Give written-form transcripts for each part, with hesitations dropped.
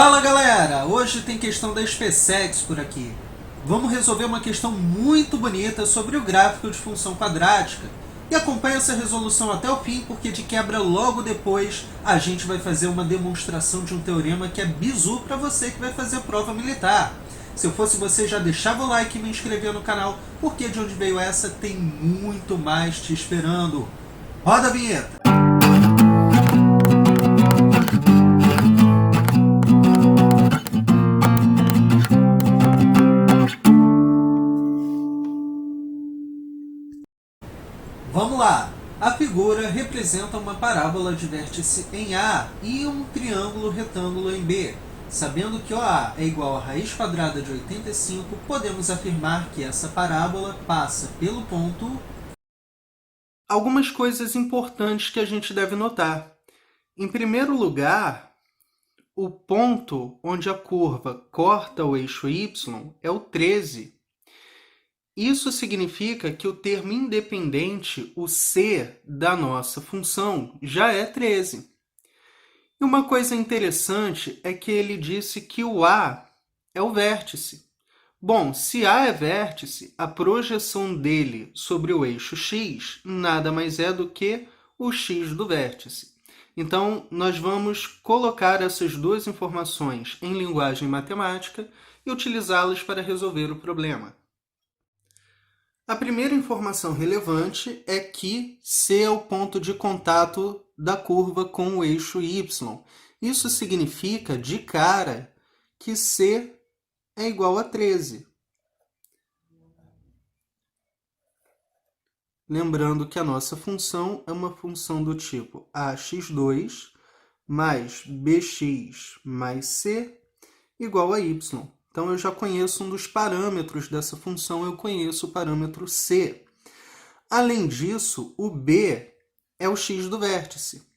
Fala galera, hoje tem questão da SpaceX por aqui. Vamos resolver uma questão muito bonita sobre o gráfico de função quadrática. E acompanhe essa resolução até o fim, porque de quebra logo depois a gente vai fazer uma demonstração de um teorema que é bizu para você que vai fazer a prova militar. Se eu fosse você, já deixava o like e me inscrevia no canal, porque de onde veio essa tem muito mais te esperando. Roda a vinheta! Vamos lá! A figura representa uma parábola de vértice em A e um triângulo retângulo em B. Sabendo que OA é igual a raiz quadrada de 85, podemos afirmar que essa parábola passa pelo ponto... Algumas coisas importantes que a gente deve notar. Em primeiro lugar, o ponto onde a curva corta o eixo Y é o 13. Isso significa que o termo independente, o c da nossa função, já é 13. E uma coisa interessante é que ele disse que o A é o vértice. Bom, se A é vértice, a projeção dele sobre o eixo x nada mais é do que o x do vértice. Então, nós vamos colocar essas duas informações em linguagem matemática e utilizá-las para resolver o problema. A primeira informação relevante é que C é o ponto de contato da curva com o eixo Y. Isso significa, de cara, que C é igual a 13. Lembrando que a nossa função é uma função do tipo ax2 mais bx mais c igual a y. Então, eu já conheço um dos parâmetros dessa função, eu conheço o parâmetro c. Além disso, o b é o x do vértice.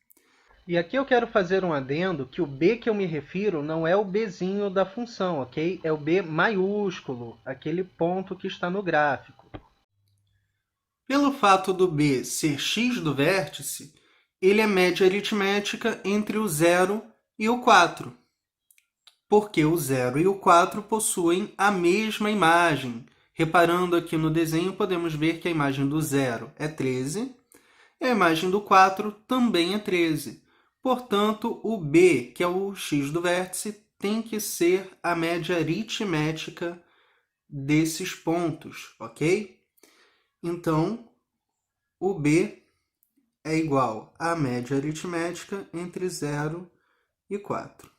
E aqui eu quero fazer um adendo que o b que eu me refiro não é o bzinho da função, ok? É o b maiúsculo, aquele ponto que está no gráfico. Pelo fato do b ser x do vértice, ele é média aritmética entre o 0 e o 4. Porque o 0 e o 4 possuem a mesma imagem. Reparando aqui no desenho, podemos ver que a imagem do 0 é 13 e a imagem do 4 também é 13. Portanto, o b, que é o x do vértice, tem que ser a média aritmética desses pontos, ok? Então, o b é igual à média aritmética entre 0 e 4.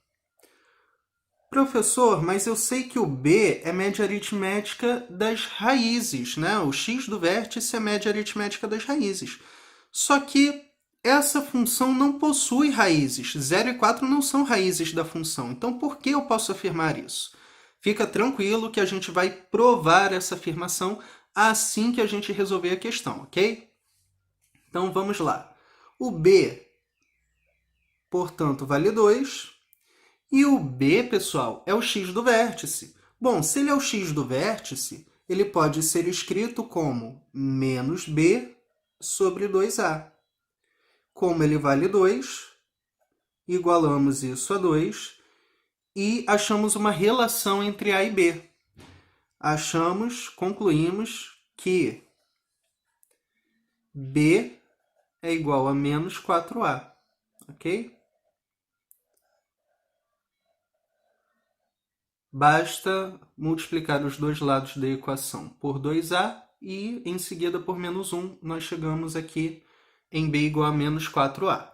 Professor, mas eu sei que o b é média aritmética das raízes, né? O x do vértice é média aritmética das raízes. Só que essa função não possui raízes. 0 e 4 não são raízes da função. Então, por que eu posso afirmar isso? Fica tranquilo que a gente vai provar essa afirmação assim que a gente resolver a questão, ok? Então, vamos lá. O b, portanto, vale 2. E o b, pessoal, é o x do vértice. Bom, se ele é o x do vértice, ele pode ser escrito como menos b sobre 2a. Como ele vale 2, igualamos isso a 2 e achamos uma relação entre a e b. Concluímos que b é igual a menos 4a, ok? Basta multiplicar os dois lados da equação por 2a e, em seguida, por menos 1, nós chegamos aqui em b igual a menos 4a.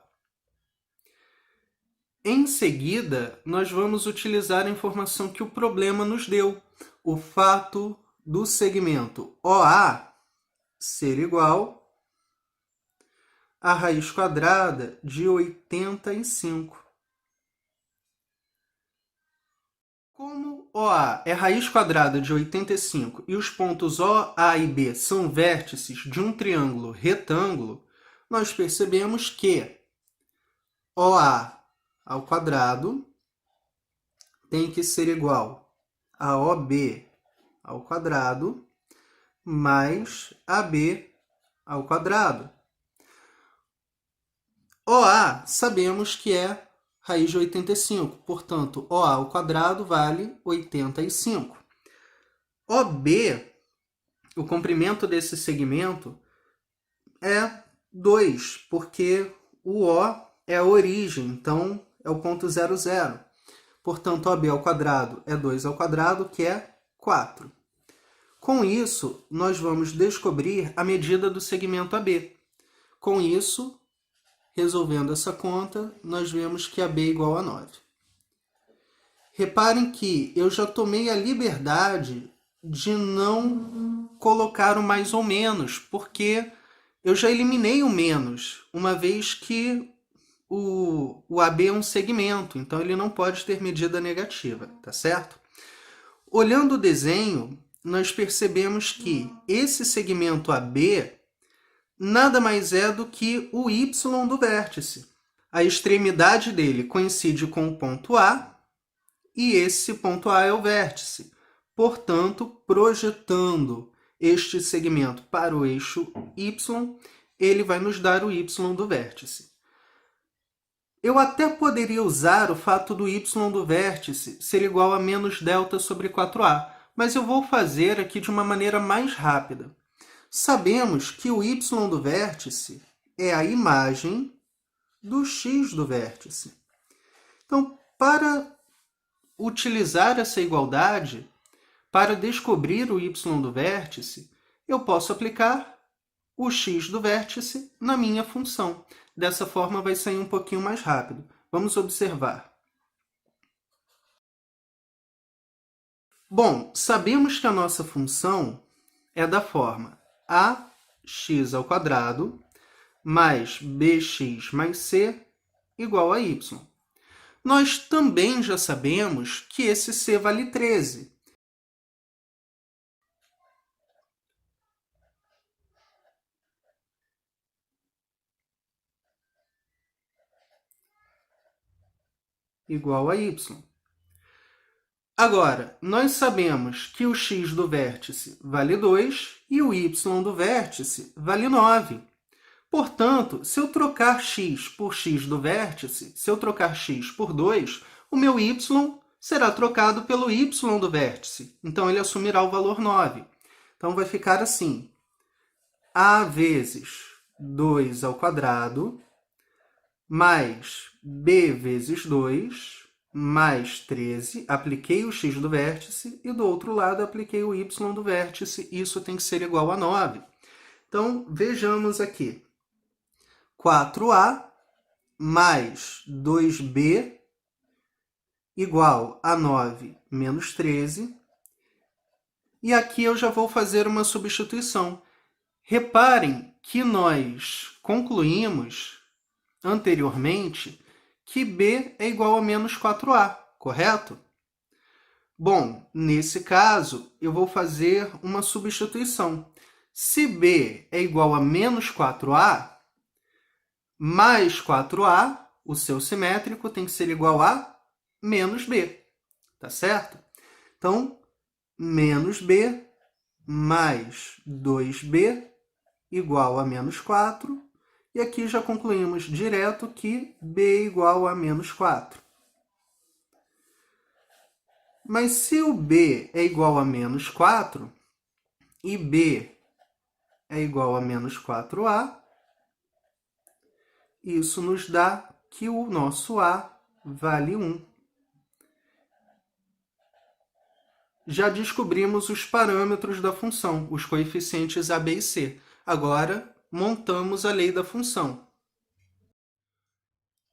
Em seguida, nós vamos utilizar a informação que o problema nos deu, o fato do segmento OA ser igual a raiz quadrada de 85. Como OA é raiz quadrada de 85 e os pontos O, A e B são vértices de um triângulo retângulo, nós percebemos que OA ao quadrado tem que ser igual a OB ao quadrado mais AB ao quadrado. OA sabemos que é raiz de 85. Portanto, OA ao quadrado vale 85. OB, o comprimento desse segmento, é 2, porque o O é a origem, então é o ponto 0, 0. Portanto, OB ao quadrado é 2 ao quadrado, que é 4. Com isso, nós vamos descobrir a medida do segmento AB. Com isso, resolvendo essa conta, nós vemos que AB é igual a 9. Reparem que eu já tomei a liberdade de não colocar o mais ou menos, porque eu já eliminei o menos, uma vez que o AB é um segmento, então ele não pode ter medida negativa, tá certo? Olhando o desenho, nós percebemos que esse segmento AB nada mais é do que o y do vértice. A extremidade dele coincide com o ponto A, e esse ponto A é o vértice. Portanto, projetando este segmento para o eixo y, ele vai nos dar o y do vértice. Eu até poderia usar o fato do y do vértice ser igual a menos delta sobre 4a, mas eu vou fazer aqui de uma maneira mais rápida. Sabemos que o y do vértice é a imagem do x do vértice. Então, para utilizar essa igualdade, para descobrir o y do vértice, eu posso aplicar o x do vértice na minha função. Dessa forma vai sair um pouquinho mais rápido. Vamos observar. Bom, sabemos que a nossa função é da forma ax ao quadrado mais bx mais c igual a y. Nós também já sabemos que esse c vale 13. Igual a y. Agora, nós sabemos que o x do vértice vale 2 e o y do vértice vale 9. Portanto, se eu trocar x por x do vértice, se eu trocar x por 2, o meu y será trocado pelo y do vértice. Então, ele assumirá o valor 9. Então, vai ficar assim. A vezes 2 ao quadrado mais b vezes 2 mais 13. Apliquei o x do vértice e do outro lado apliquei o y do vértice. Isso tem que ser igual a 9. Então, vejamos aqui. 4a mais 2b igual a 9 menos 13. E aqui eu já vou fazer uma substituição. Reparem que nós concluímos anteriormente que b é igual a menos 4a, correto? Bom, nesse caso, eu vou fazer uma substituição. Se b é igual a menos 4a, mais 4a, o seu simétrico tem que ser igual a menos b, tá certo? Então, menos b mais 2b igual a menos 4. E aqui já concluímos direto que b é igual a menos 4. Mas se o b é igual a menos 4 e b é igual a menos 4a, isso nos dá que o nosso a vale 1. Já descobrimos os parâmetros da função, os coeficientes a, b e c. Agora, montamos a lei da função.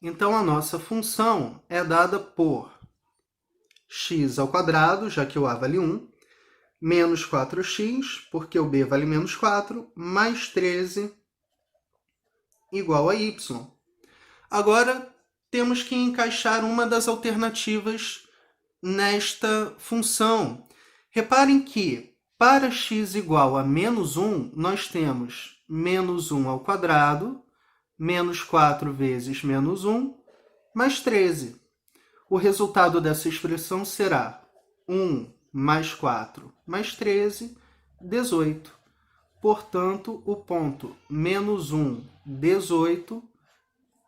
Então, a nossa função é dada por x ao quadrado, já que o a vale 1, menos 4x, porque o b vale menos 4, mais 13 igual a y. Agora, temos que encaixar uma das alternativas nesta função. Reparem que, para x igual a menos 1, nós temos menos 1 ao quadrado, menos 4 vezes menos 1, mais 13. O resultado dessa expressão será 1 mais 4 mais 13, 18. Portanto, o ponto menos 1, 18,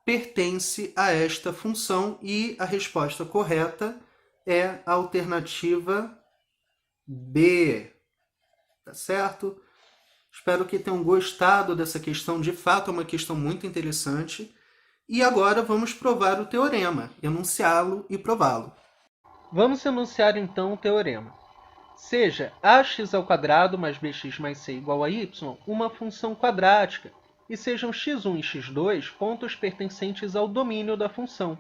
pertence a esta função e a resposta correta é a alternativa B. Tá certo? Espero que tenham gostado dessa questão. De fato, é uma questão muito interessante. E agora vamos provar o teorema, enunciá-lo e prová-lo. Vamos enunciar então o teorema. Seja ax² mais bx mais c igual a y uma função quadrática e sejam x1 e x2 pontos pertencentes ao domínio da função.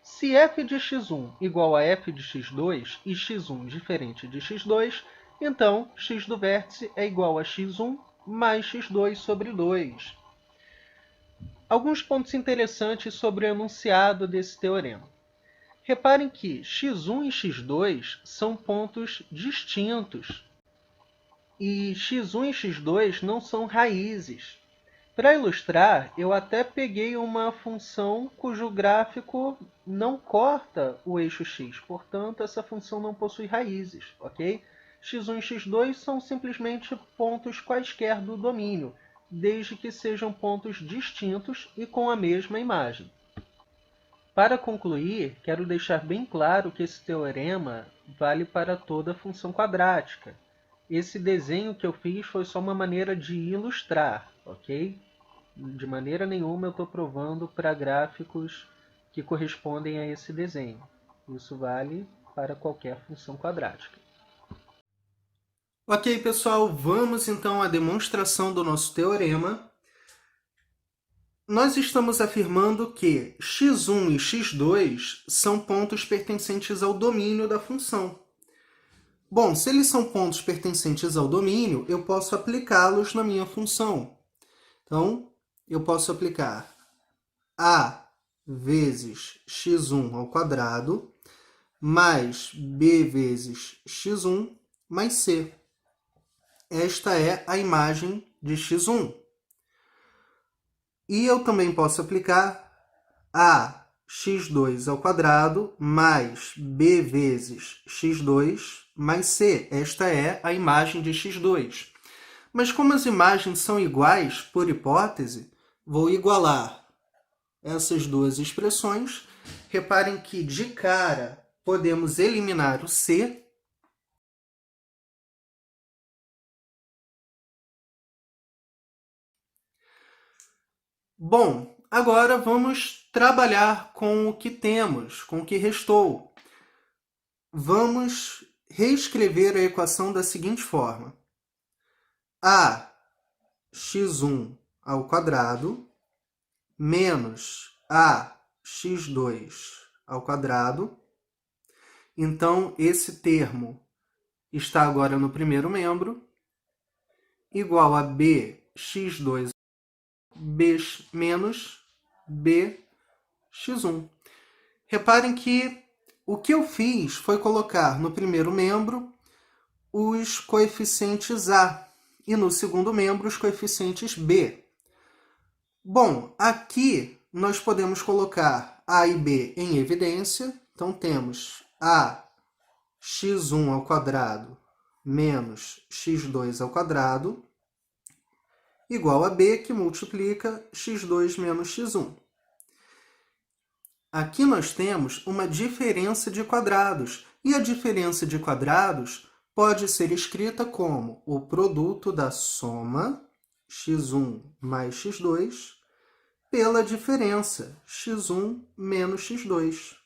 Se f de x1 igual a f de x2 e x1 diferente de x2, então x do vértice é igual a x1 mais x2 sobre 2. Alguns pontos interessantes sobre o enunciado desse teorema. Reparem que x1 e x2 são pontos distintos e x1 e x2 não são raízes. Para ilustrar, eu até peguei uma função cujo gráfico não corta o eixo x, portanto, essa função não possui raízes, ok? x1 e x2 são simplesmente pontos quaisquer do domínio, desde que sejam pontos distintos e com a mesma imagem. Para concluir, quero deixar bem claro que esse teorema vale para toda função quadrática. Esse desenho que eu fiz foi só uma maneira de ilustrar, ok? De maneira nenhuma eu estou provando para gráficos que correspondem a esse desenho. Isso vale para qualquer função quadrática. Ok, pessoal, vamos então à demonstração do nosso teorema. Nós estamos afirmando que x1 e x2 são pontos pertencentes ao domínio da função. Bom, se eles são pontos pertencentes ao domínio, eu posso aplicá-los na minha função. Então, eu posso aplicar a vezes x1² mais b vezes x1 mais c. Esta é a imagem de x1. E eu também posso aplicar a x2² mais b vezes x2 mais c. Esta é a imagem de x2. Mas como as imagens são iguais, por hipótese, vou igualar essas duas expressões. Reparem que, de cara, podemos eliminar o c. Bom, agora vamos trabalhar com o que temos, com o que restou. Vamos reescrever a equação da seguinte forma. A x1² menos a x2². Então, esse termo está agora no primeiro membro, igual a bx2 b menos bx1. Reparem que o que eu fiz foi colocar no primeiro membro os coeficientes a e no segundo membro os coeficientes b. Bom, aqui nós podemos colocar a e b em evidência. Então, temos a x1² menos x2² igual a b, que multiplica x2 menos x1. Aqui nós temos uma diferença de quadrados, e a diferença de quadrados pode ser escrita como o produto da soma x1 mais x2 pela diferença x1 menos x2,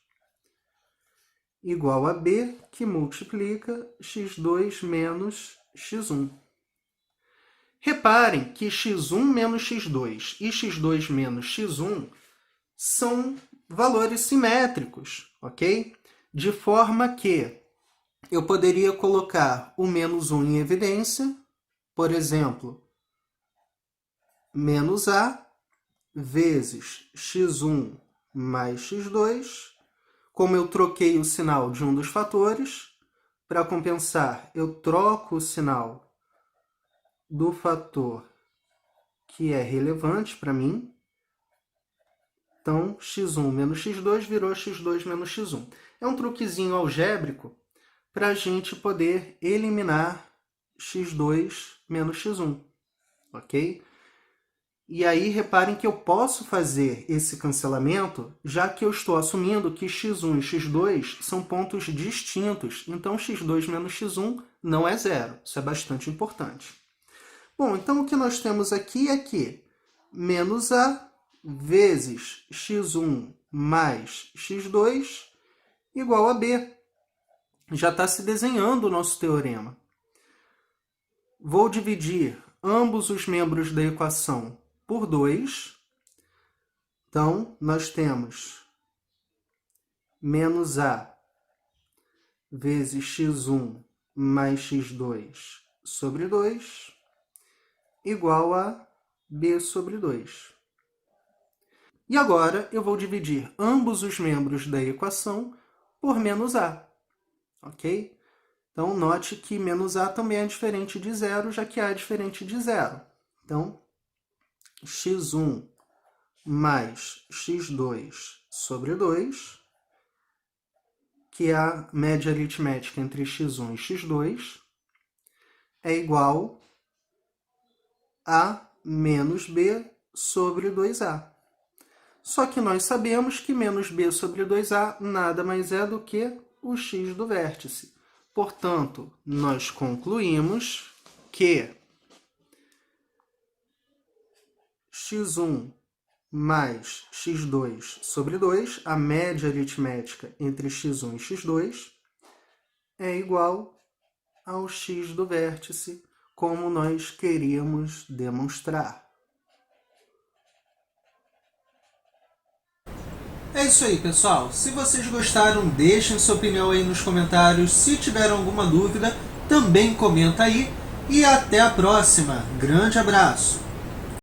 igual a b, que multiplica x2 menos x1. Reparem que x1 menos x2 e x2 menos x1 são valores simétricos, ok? De forma que eu poderia colocar o menos 1 em evidência, por exemplo, menos a vezes x1 mais x2. Como eu troquei o sinal de um dos fatores, para compensar, eu troco o sinal do fator que é relevante para mim. Então, x1 menos x2 virou x2 menos x1. É um truquezinho algébrico para a gente poder eliminar x2 menos x1, ok? E aí, reparem que eu posso fazer esse cancelamento, já que eu estou assumindo que x1 e x2 são pontos distintos. Então, x2 menos x1 não é zero. Isso é bastante importante. Bom, então o que nós temos aqui é que menos a vezes x1 mais x2 igual a b. Já está se desenhando o nosso teorema. Vou dividir ambos os membros da equação por 2. Então, nós temos menos a vezes x1 mais x2 sobre 2 igual a b sobre 2. E agora eu vou dividir ambos os membros da equação por menos a. Ok? Então, note que menos a também é diferente de zero, já que a é diferente de zero. Então, x1 mais x2 sobre 2, que é a média aritmética entre x1 e x2, é igual a menos b sobre 2a. Só que nós sabemos que menos b sobre 2a nada mais é do que o x do vértice. Portanto, nós concluímos que x1 mais x2 sobre 2, a média aritmética entre x1 e x2, é igual ao x do vértice, como nós queríamos demonstrar. É isso aí, pessoal. Se vocês gostaram, deixem sua opinião aí nos comentários. Se tiver alguma dúvida, também comenta aí. E até a próxima. Grande abraço!